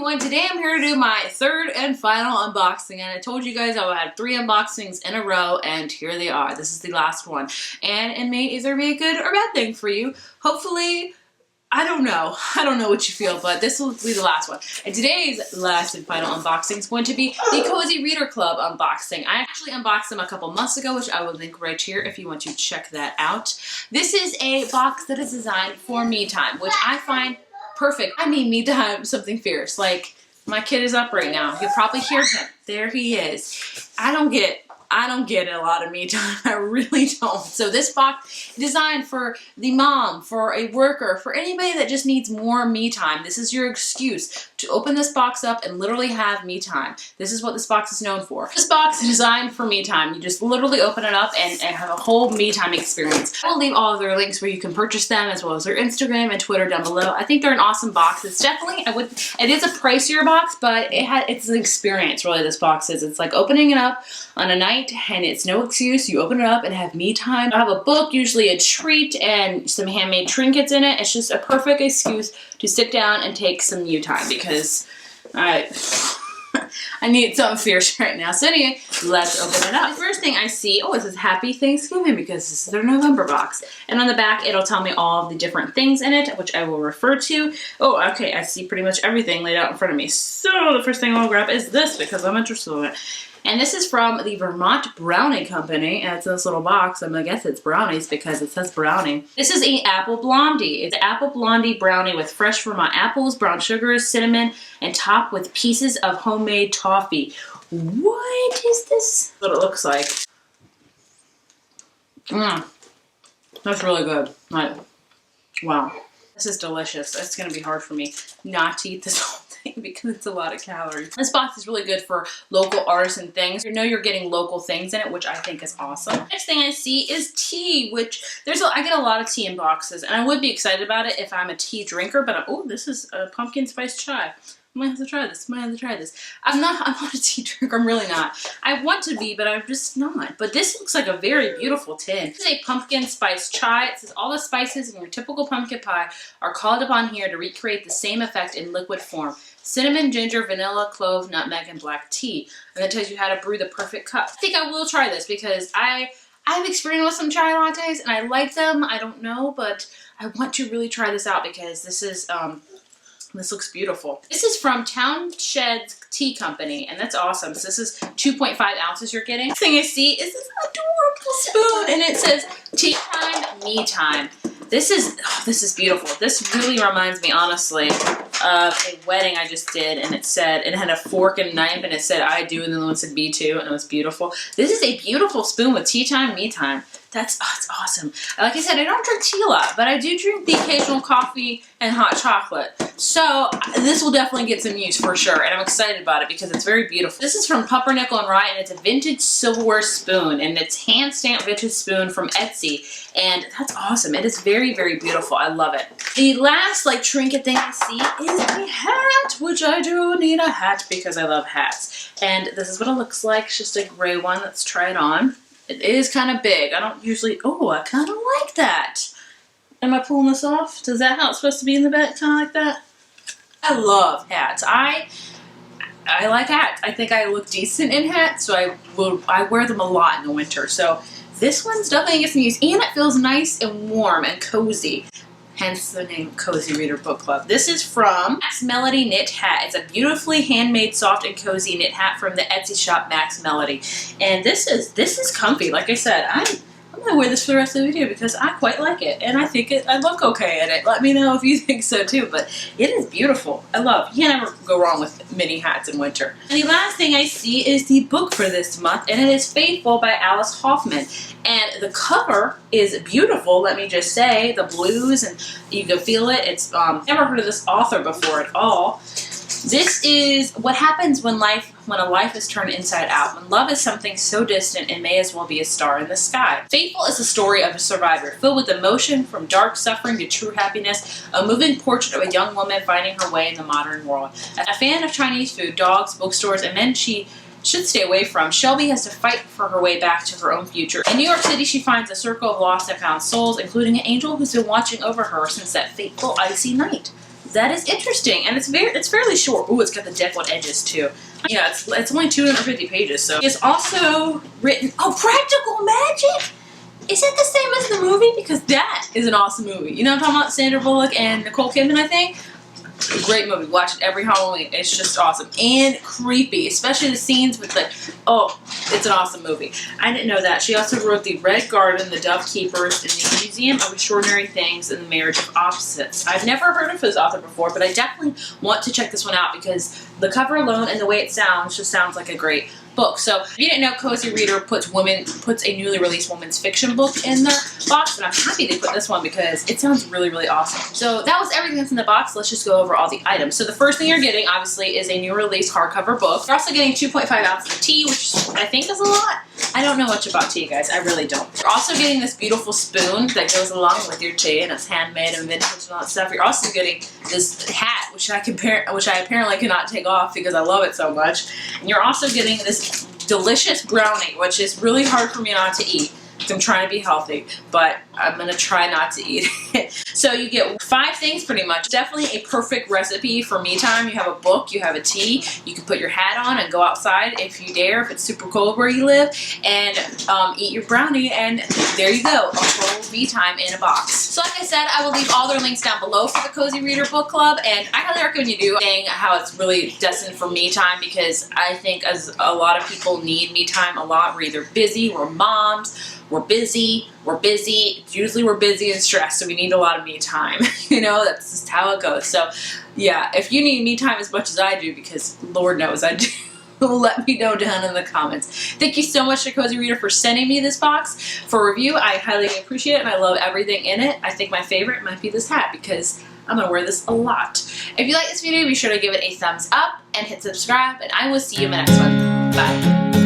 everyone, today I'm here to do my third and final unboxing, and I told you guys I would have 3 unboxings in a row, and here they are. This is the last one, and it may either be a good or bad thing for you. Hopefully, I don't know what you feel, but this will be the last one. And today's last and final unboxing is going to be the Cozy Reader Club unboxing. I actually unboxed them a couple months ago, which I will link right here if you want to check that out. This is a box that is designed for me time, which I find perfect. I need me time, something fierce. Like, my kid is up right now. You'll probably hear him. There he is. I don't get a lot of me time. I really don't. So this box is designed for the mom, for a worker, for anybody that just needs more me time. This is your excuse to open this box up and literally have me time. This is what this box is known for. This box is designed for me time. You just literally open it up and have a whole me time experience. I'll leave all of their links where you can purchase them, as well as their Instagram and Twitter down below. I think they're an awesome box. It's definitely, it is a pricier box, but it's an experience, really, this box is. It's like opening it up on a night, and it's no excuse. You open it up and have me time. I have a book, usually a treat, and some handmade trinkets in it. It's just a perfect excuse to sit down and take some you time, because I need something fierce right now. So anyway, let's open it up. The first thing I see, it says Happy Thanksgiving, because this is their November box. And on the back, it'll tell me all of the different things in it, which I will refer to. Oh, okay, I see pretty much everything laid out in front of me. So the first thing I'll grab is this, because I'm interested in it. And this is from the Vermont Brownie Company, and it's in this little box. I'm gonna guess it's brownies because it says brownie. This is an apple blondie. It's an apple blondie brownie with fresh Vermont apples, brown sugars, cinnamon, and topped with pieces of homemade toffee. What is this? What it looks like. That's really good. Like, wow. This is delicious. It's gonna be hard for me not to eat this whole thing because it's a lot of calories. This box is really good for local artisan things. You know you're getting local things in it, which I think is awesome. Next thing I see is tea, which I get a lot of tea in boxes, and I would be excited about it if I'm a tea drinker, but oh, this is a pumpkin spice chai. I might have to try this. I'm not a tea drinker. I'm really not. I want to be, but I'm just not. But this looks like a very beautiful tin. This is a pumpkin spice chai. It says all the spices in your typical pumpkin pie are called upon here to recreate the same effect in liquid form. Cinnamon, ginger, vanilla, clove, nutmeg, and black tea. And that tells you how to brew the perfect cup. I think I will try this because I've experienced with some chai lattes and I like them. I don't know, but I want to really try this out because this is, this looks beautiful. This is from Townshed's Tea Company, and that's awesome. So this is 2.5 ounces you're getting. Next thing I see is this adorable spoon, and it says tea time, me time. This is beautiful. This really reminds me, honestly, of a wedding I just did, and it had a fork and knife, and it said I do, and then the one said me too, and it was beautiful. This is a beautiful spoon with tea time, me time. It's awesome. Like I said, I don't drink tea a lot, but I do drink the occasional coffee and hot chocolate. So this will definitely get some use for sure, and I'm excited about it because it's very beautiful. This is from Pumpernickel and Rye, and it's a vintage silverware spoon, and it's hand-stamped vintage spoon from Etsy, and that's awesome. It is very, very beautiful. I love it. The last trinket thing I see is a hat, which I do need a hat because I love hats. And this is what it looks like. It's just a gray one. Let's try it on. It is kind of big. I don't usually, I kind of like that. Am I pulling this off? Is that how it's supposed to be in the back? Kind of like that? I love hats. I like hats. I think I look decent in hats, so I wear them a lot in the winter. So this one's definitely gets some use, and it feels nice and warm and cozy. Hence the name Cozy Reader Book Club. This is from Max Melody Knit Hat. It's a beautifully handmade, soft, and cozy knit hat from the Etsy shop Max Melody. And this is comfy. Like I said, I'm gonna wear this for the rest of the video because I quite like it, and I think I look okay in it. Let me know if you think so too. But it is beautiful. You can't ever go wrong with mini hats in winter. And the last thing I see is the book for this month, and it is Faithful by Alice Hoffman. And the cover is beautiful, let me just say. The blues, and you can feel it. It's never heard of this author before at all. This is what happens when a life is turned inside out, when love is something so distant it may as well be a star in the sky. Faithful is a story of a survivor, filled with emotion from dark suffering to true happiness, a moving portrait of a young woman finding her way in the modern world. A fan of Chinese food, dogs, bookstores, and men she should stay away from, Shelby has to fight for her way back to her own future. In New York City, she finds a circle of lost and found souls, including an angel who's been watching over her since that fateful icy night. that is interesting, and it's fairly short. Ooh, it's got the deckled edges too. Yeah, it's only 250 pages. So it's also written. Oh, Practical Magic. Is it the same as the movie? Because that is an awesome movie. You know what I'm talking about? Sandra Bullock and Nicole Kidman, I think. Great movie. Watch it every Halloween. It's just awesome. And creepy. Especially the scenes with the... Oh, it's an awesome movie. I didn't know that. She also wrote The Red Garden, The Dove Keepers, and The Museum of Extraordinary Things, and The Marriage of Opposites. I've never heard of this author before, but I definitely want to check this one out because the cover alone and the way it sounds just sounds like a great book. So if you didn't know, Cozy Reader puts a newly released women's fiction book in their box, and I'm happy they put this one because it sounds really, really awesome. So that was everything that's in the box. Let's just go over all the items. So the first thing you're getting, obviously, is a new release hardcover book. You're also getting 2.5 ounces of tea, which I think is a lot. I don't know much about tea, guys. I really don't. You're also getting this beautiful spoon that goes along with your tea, and it's handmade and vintage and all that stuff. You're also getting this hat, which I apparently cannot take off because I love it so much. And you're also getting this delicious brownie, which is really hard for me not to eat. I'm trying to be healthy, but I'm going to try not to eat it. So you get 5 things pretty much. Definitely a perfect recipe for me time. You have a book, you have a tea, you can put your hat on and go outside if you dare, if it's super cold where you live, and eat your brownie, and there you go. A whole me time in a box. So like I said, I will leave all their links down below for the Cozy Reader Book Club, and I highly recommend you do, saying how it's really destined for me time, because I think as a lot of people need me time a lot. We're either busy, we're moms, we're busy. Usually we're busy and stressed, so we need a lot of me time. You know, that's just how it goes. So yeah, if you need me time as much as I do, because Lord knows I do, let me know down in the comments. Thank you so much to Cozy Reader for sending me this box for review. I highly appreciate it, and I love everything in it. I think my favorite might be this hat, because I'm going to wear this a lot. If you like this video, be sure to give it a thumbs up and hit subscribe, and I will see you in the next one. Bye.